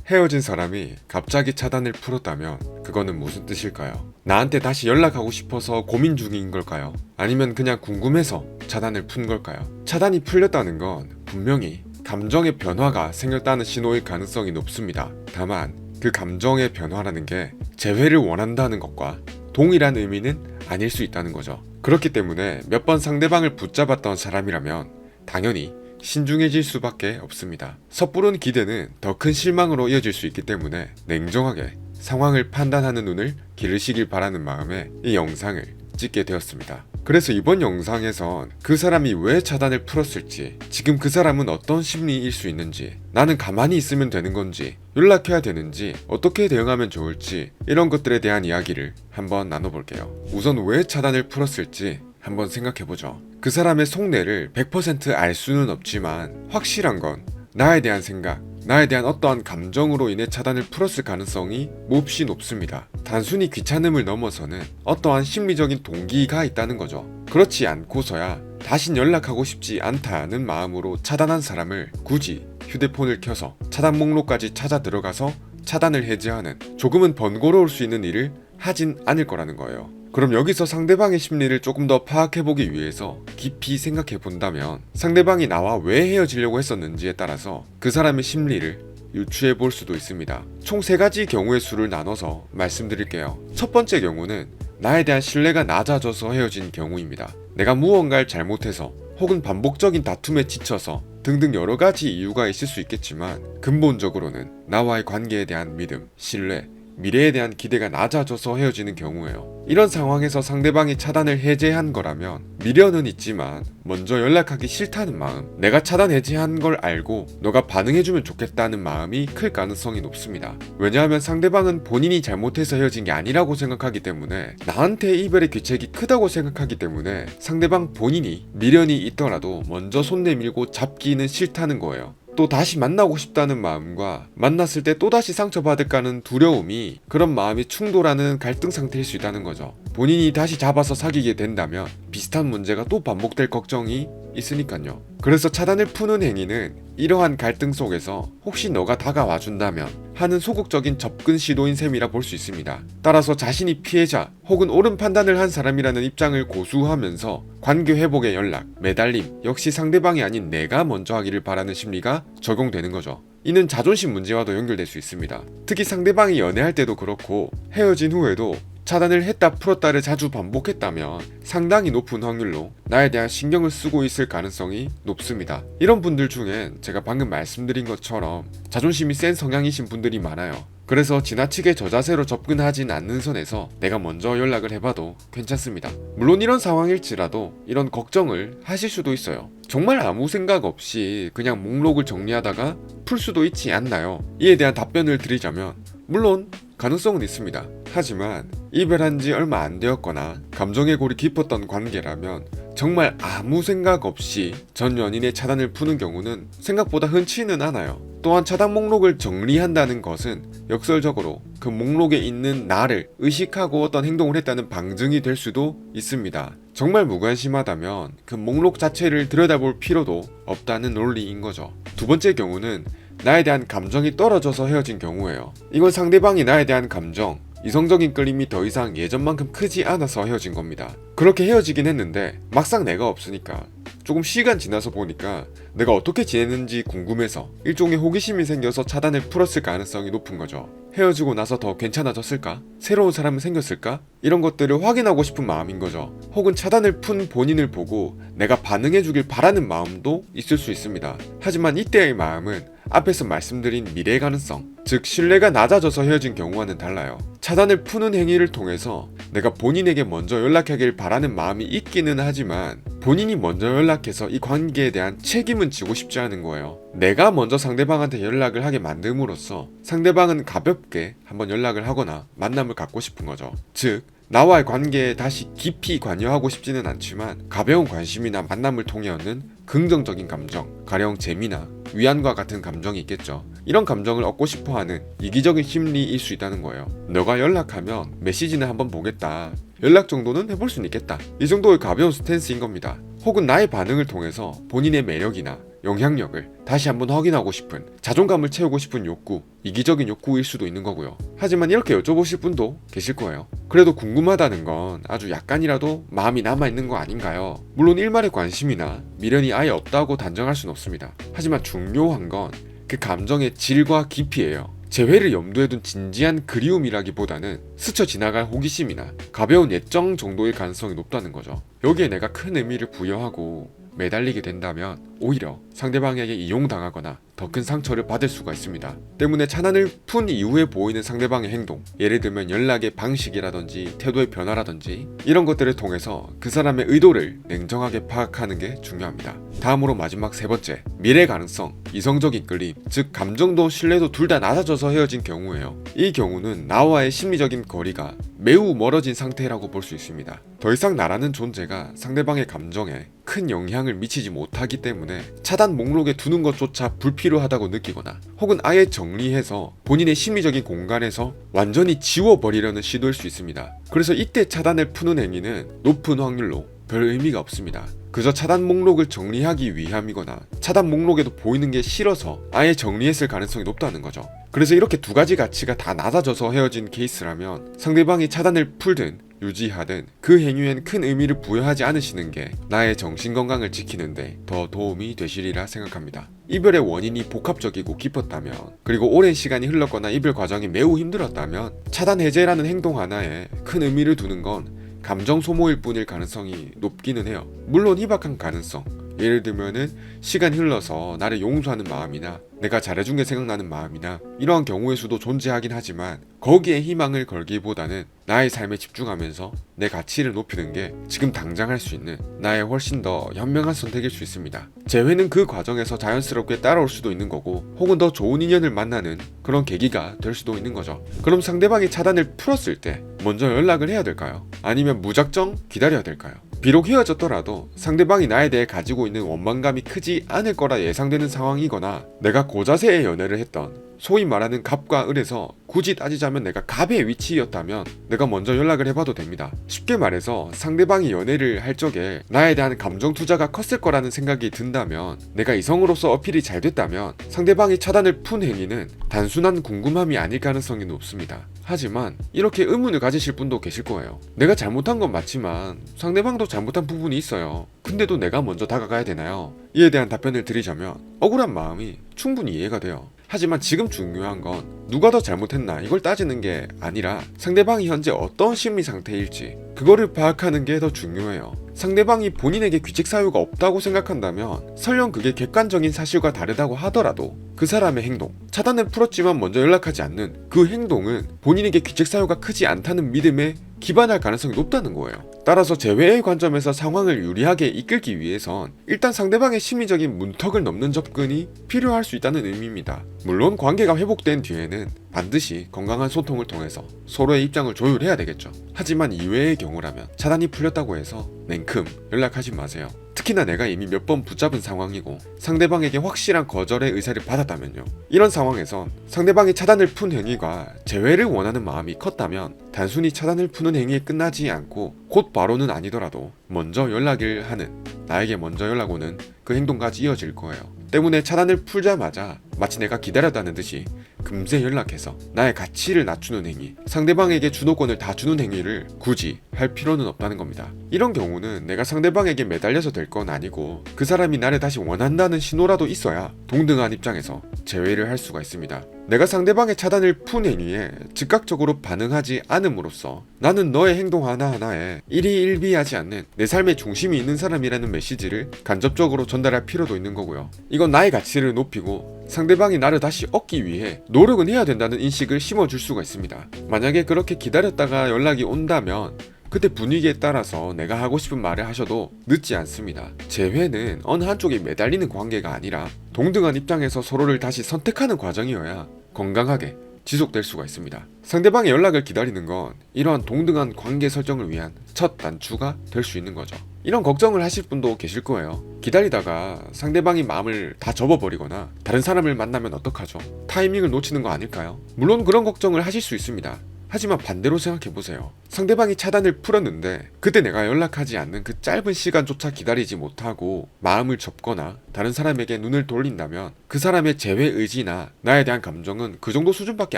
헤어진 사람이 갑자기 차단을 풀었다면 그거는 무슨 뜻일까요? 나한테 다시 연락하고 싶어서 고민 중인 걸까요? 아니면 그냥 궁금해서 차단을 푼 걸까요? 차단이 풀렸다는 건 분명히 감정의 변화가 생겼다는 신호일 가능성이 높습니다. 다만 그 감정의 변화라는 게 재회를 원한다는 것과 동일한 의미는 아닐 수 있다는 거죠. 그렇기 때문에 몇 번 상대방을 붙잡았던 사람이라면 당연히 신중해질 수밖에 없습니다. 섣부른 기대는 더 큰 실망으로 이어질 수 있기 때문에 냉정하게 상황을 판단하는 눈을 기르시길 바라는 마음에 이 영상을 찍게 되었습니다. 그래서 이번 영상에선 그 사람이 왜 차단을 풀었을지, 지금 그 사람은 어떤 심리일 수 있는지, 나는 가만히 있으면 되는 건지, 연락해야 되는지, 어떻게 대응하면 좋을지, 이런 것들에 대한 이야기를 한번 나눠볼게요. 우선 왜 차단을 풀었을지 한번 생각해보죠. 그 사람의 속내를 100% 알 수는 없지만 확실한 건 나에 대한 생각, 나에 대한 어떠한 감정으로 인해 차단을 풀었을 가능성이 몹시 높습니다. 단순히 귀찮음을 넘어서는 어떠한 심리적인 동기가 있다는 거죠. 그렇지 않고서야 다신 연락하고 싶지 않다는 마음으로 차단한 사람을 굳이 휴대폰을 켜서 차단 목록까지 찾아 들어가서 차단을 해제하는 조금은 번거로울 수 있는 일을 하진 않을 거라는 거예요. 그럼 여기서 상대방의 심리를 조금 더 파악해보기 위해서 깊이 생각해본다면 상대방이 나와 왜 헤어지려고 했었는지에 따라서 그 사람의 심리를 유추해볼 수도 있습니다. 총 3가지 경우의 수를 나눠서 말씀드릴게요. 첫 번째 경우는 나에 대한 신뢰가 낮아져서 헤어진 경우입니다. 내가 무언가를 잘못해서 혹은 반복적인 다툼에 지쳐서 등등 여러가지 이유가 있을 수 있겠지만 근본적으로는 나와의 관계에 대한 믿음, 신뢰, 미래에 대한 기대가 낮아져서 헤어지는 경우예요. 이런 상황에서 상대방이 차단을 해제한 거라면 미련은 있지만 먼저 연락하기 싫다는 마음, 내가 차단 해제한 걸 알고 너가 반응해주면 좋겠다는 마음이 클 가능성이 높습니다. 왜냐하면 상대방은 본인이 잘못해서 헤어진 게 아니라고 생각하기 때문에, 나한테 이별의 귀책이 크다고 생각하기 때문에 상대방 본인이 미련이 있더라도 먼저 손 내밀고 잡기는 싫다는 거예요. 또 다시 만나고 싶다는 마음과 만났을 때 또다시 상처받을까는 두려움이, 그런 마음이 충돌하는 갈등 상태일 수 있다는 거죠. 본인이 다시 잡아서 사귀게 된다면 비슷한 문제가 또 반복될 걱정이 있으니까요. 그래서 차단을 푸는 행위는 이러한 갈등 속에서 혹시 너가 다가와준다면 하는 소극적인 접근 시도인 셈이라 볼 수 있습니다. 따라서 자신이 피해자 혹은 옳은 판단을 한 사람이라는 입장을 고수하면서 관계 회복의 연락, 매달림 역시 상대방이 아닌 내가 먼저 하기를 바라는 심리가 적용되는 거죠. 이는 자존심 문제와도 연결될 수 있습니다. 특히 상대방이 연애할 때도 그렇고 헤어진 후에도 차단을 했다 풀었다를 자주 반복했다면 상당히 높은 확률로 나에 대한 신경을 쓰고 있을 가능성이 높습니다. 이런 분들 중엔 제가 방금 말씀드린 것처럼 자존심이 센 성향이신 분들이 많아요. 그래서 지나치게 저자세로 접근하진 않는 선에서 내가 먼저 연락을 해봐도 괜찮습니다. 물론 이런 상황일지라도 이런 걱정을 하실 수도 있어요. 정말 아무 생각 없이 그냥 목록을 정리하다가 풀 수도 있지 않나요? 이에 대한 답변을 드리자면 물론 가능성은 있습니다. 하지만 이별한 지 얼마 안 되었거나 감정의 골이 깊었던 관계라면 정말 아무 생각 없이 전 연인의 차단을 푸는 경우는 생각보다 흔치는 않아요. 또한 차단 목록을 정리한다는 것은 역설적으로 그 목록에 있는 나를 의식하고 어떤 행동을 했다는 방증이 될 수도 있습니다. 정말 무관심하다면 그 목록 자체를 들여다볼 필요도 없다는 논리인 거죠. 두 번째 경우는 나에 대한 감정이 떨어져서 헤어진 경우예요. 이건 상대방이 나에 대한 감정, 이성적인 끌림이 더 이상 예전만큼 크지 않아서 헤어진 겁니다. 그렇게 헤어지긴 했는데 막상 내가 없으니까 조금 시간 지나서 보니까 내가 어떻게 지냈는지 궁금해서 일종의 호기심이 생겨서 차단을 풀었을 가능성이 높은 거죠. 헤어지고 나서 더 괜찮아졌을까? 새로운 사람은 생겼을까? 이런 것들을 확인하고 싶은 마음인 거죠. 혹은 차단을 푼 본인을 보고 내가 반응해주길 바라는 마음도 있을 수 있습니다. 하지만 이때의 마음은 앞에서 말씀드린 미래 가능성, 즉 신뢰가 낮아져서 헤어진 경우와는 달라요. 차단을 푸는 행위를 통해서 내가 본인에게 먼저 연락하길 바라는 마음이 있기는 하지만 본인이 먼저 연락해서 이 관계에 대한 책임은 지고 싶지 않은 거예요. 내가 먼저 상대방한테 연락을 하게 만듦으로써 상대방은 가볍게 한번 연락을 하거나 만남을 갖고 싶은 거죠. 즉 나와의 관계에 다시 깊이 관여하고 싶지는 않지만 가벼운 관심이나 만남을 통해 얻는 긍정적인 감정, 가령 재미나 위안과 같은 감정이 있겠죠. 이런 감정을 얻고 싶어하는 이기적인 심리일 수 있다는 거예요. 너가 연락하면 메시지는 한번 보겠다, 연락 정도는 해볼 수는 있겠다, 이 정도의 가벼운 스탠스인 겁니다. 혹은 나의 반응을 통해서 본인의 매력이나 영향력을 다시 한번 확인하고 싶은, 자존감을 채우고 싶은 욕구, 이기적인 욕구일 수도 있는 거고요. 하지만 이렇게 여쭤보실 분도 계실 거예요. 그래도 궁금하다는 건 아주 약간이라도 마음이 남아있는 거 아닌가요? 물론 일말의 관심이나 미련이 아예 없다고 단정할 수는 없습니다. 하지만 중요한 건 그 감정의 질과 깊이예요. 재회를 염두에 둔 진지한 그리움이라기보다는 스쳐 지나갈 호기심이나 가벼운 애정 정도일 가능성이 높다는 거죠. 여기에 내가 큰 의미를 부여하고 매달리게 된다면 오히려 상대방에게 이용당하거나 더 큰 상처를 받을 수가 있습니다. 때문에 차단을 푼 이후에 보이는 상대방의 행동, 예를 들면 연락의 방식이라든지 태도의 변화라든지 이런 것들을 통해서 그 사람의 의도를 냉정하게 파악하는 게 중요합니다. 다음으로 마지막 세 번째, 미래 가능성, 이성적인 끌림, 즉 감정도 신뢰도 둘 다 낮아져서 헤어진 경우예요. 이 경우는 나와의 심리적인 거리가 매우 멀어진 상태라고 볼 수 있습니다. 더 이상 나라는 존재가 상대방의 감정에 큰 영향을 미치지 못하기 때문에 차단 목록에 두는 것조차 불필요하다고 느끼거나 혹은 아예 정리해서 본인의 심리적인 공간에서 완전히 지워버리려는 시도일 수 있습니다. 그래서 이때 차단을 푸는 행위는 높은 확률로 별 의미가 없습니다. 그저 차단 목록을 정리하기 위함이거나 차단 목록에도 보이는 게 싫어서 아예 정리했을 가능성이 높다는 거죠. 그래서 이렇게 두 가지 가치가 다 낮아져서 헤어진 케이스라면 상대방이 차단을 풀든 유지하든 그 행위엔 큰 의미를 부여하지 않으시는 게 나의 정신건강을 지키는데 더 도움이 되시리라 생각합니다. 이별의 원인이 복합적이고 깊었다면, 그리고 오랜 시간이 흘렀거나 이별 과정이 매우 힘들었다면 차단 해제라는 행동 하나에 큰 의미를 두는 건 감정 소모일 뿐일 가능성이 높기는 해요. 물론 희박한 가능성, 예를 들면은 시간이 흘러서 나를 용서하는 마음이나 내가 잘해준 게 생각나는 마음이나 이러한 경우의 수도 존재하긴 하지만 거기에 희망을 걸기보다는 나의 삶에 집중하면서 내 가치를 높이는 게 지금 당장 할 수 있는 나의 훨씬 더 현명한 선택일 수 있습니다. 재회는 그 과정에서 자연스럽게 따라올 수도 있는 거고 혹은 더 좋은 인연을 만나는 그런 계기가 될 수도 있는 거죠. 그럼 상대방이 차단을 풀었을 때 먼저 연락을 해야 될까요? 아니면 무작정 기다려야 될까요? 비록 헤어졌더라도 상대방이 나에 대해 가지고 있는 원망감이 크지 않을 거라 예상되는 상황이거나 내가 고자세의 연애를 했던, 소위 말하는 갑과 을에서 굳이 따지자면 내가 갑의 위치였다면 내가 먼저 연락을 해봐도 됩니다. 쉽게 말해서 상대방이 연애를 할 적에 나에 대한 감정 투자가 컸을 거라는 생각이 든다면, 내가 이성으로서 어필이 잘 됐다면 상대방이 차단을 푼 행위는 단순한 궁금함이 아닐 가능성이 높습니다. 하지만 이렇게 의문을 가지실 분도 계실 거예요. 내가 잘못한 건 맞지만 상대방도 잘못한 부분이 있어요. 근데도 내가 먼저 다가가야 되나요? 이에 대한 답변을 드리자면 억울한 마음이 충분히 이해가 돼요. 하지만 지금 중요한 건 누가 더 잘못했나 이걸 따지는 게 아니라 상대방이 현재 어떤 심리 상태일지 그거를 파악하는 게 더 중요해요. 상대방이 본인에게 귀책 사유가 없다고 생각한다면 설령 그게 객관적인 사실과 다르다고 하더라도 그 사람의 행동, 차단을 풀었지만 먼저 연락하지 않는 그 행동은 본인에게 귀책 사유가 크지 않다는 믿음에 기반할 가능성이 높다는 거예요. 따라서 재회의 관점에서 상황을 유리하게 이끌기 위해선 일단 상대방의 심리적인 문턱을 넘는 접근이 필요할 수 있다는 의미입니다. 물론 관계가 회복된 뒤에는 반드시 건강한 소통을 통해서 서로의 입장을 조율해야 되겠죠. 하지만 이외의 경우라면 차단이 풀렸다고 해서 냉큼 연락하지 마세요. 특히나 내가 이미 몇 번 붙잡은 상황이고 상대방에게 확실한 거절의 의사를 받았다면요. 이런 상황에선 상대방이 차단을 푼 행위가 재회를 원하는 마음이 컸다면 단순히 차단을 푸는 행위에 끝나지 않고 곧 바로는 아니더라도 먼저 연락을 하는, 나에게 먼저 연락 오는 그 행동까지 이어질 거예요. 때문에 차단을 풀자마자 마치 내가 기다렸다는 듯이 금세 연락해서 나의 가치를 낮추는 행위, 상대방에게 주도권을 다 주는 행위를 굳이 할 필요는 없다는 겁니다. 이런 경우는 내가 상대방에게 매달려서 될 건 아니고 그 사람이 나를 다시 원한다는 신호라도 있어야 동등한 입장에서 재회를 할 수가 있습니다. 내가 상대방의 차단을 푼 행위에 즉각적으로 반응하지 않음으로써 나는 너의 행동 하나하나에 일희일비하지 않는 내 삶의 중심이 있는 사람이라는 메시지를 간접적으로 전달할 필요도 있는 거고요. 이건 나의 가치를 높이고 상대방이 나를 다시 얻기 위해 노력은 해야 된다는 인식을 심어줄 수가 있습니다. 만약에 그렇게 기다렸다가 연락이 온다면 그때 분위기에 따라서 내가 하고 싶은 말을 하셔도 늦지 않습니다. 재회는 어느 한쪽이 매달리는 관계가 아니라 동등한 입장에서 서로를 다시 선택하는 과정이어야 건강하게 지속될 수가 있습니다. 상대방의 연락을 기다리는 건 이러한 동등한 관계 설정을 위한 첫 단추가 될 수 있는 거죠. 이런 걱정을 하실 분도 계실 거예요. 기다리다가 상대방이 마음을 다 접어버리거나 다른 사람을 만나면 어떡하죠? 타이밍을 놓치는 거 아닐까요? 물론 그런 걱정을 하실 수 있습니다. 하지만 반대로 생각해보세요. 상대방이 차단을 풀었는데 그때 내가 연락하지 않는 그 짧은 시간조차 기다리지 못하고 마음을 접거나 다른 사람에게 눈을 돌린다면 그 사람의 제외 의지나 나에 대한 감정은 그 정도 수준밖에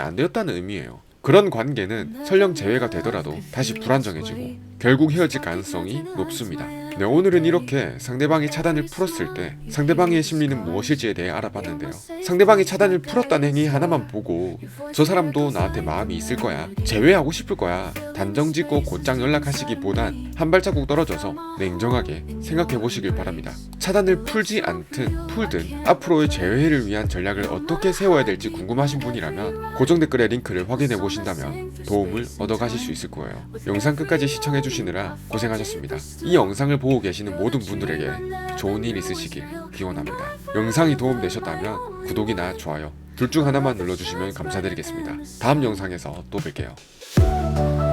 안 되었다는 의미예요. 그런 관계는 설령 재회가 되더라도 다시 불안정해지고 결국 헤어질 가능성이 높습니다. 네, 오늘은 이렇게 상대방이 차단을 풀었을 때 상대방의 심리는 무엇일지에 대해 알아봤는데요. 상대방이 차단을 풀었다는 행위 하나만 보고 저 사람도 나한테 마음이 있을 거야, 재회하고 싶을 거야, 단정 짓고 곧장 연락하시기보단 한 발자국 떨어져서 냉정하게 생각해 보시길 바랍니다. 차단을 풀지 않든 풀든 앞으로의 재회를 위한 전략을 어떻게 세워야 될지 궁금하신 분이라면 고정 댓글의 링크를 확인해 보신다면 도움을 얻어가실 수 있을 거예요. 영상 끝까지 시청해 주시느라 고생하셨습니다. 이 영상을 보고 계시는 모든 분들에게 좋은 일 있으시길 기원합니다. 영상이 도움되셨다면 구독이나 좋아요 둘 중 하나만 눌러주시면 감사드리겠습니다. 다음 영상에서 또 뵐게요.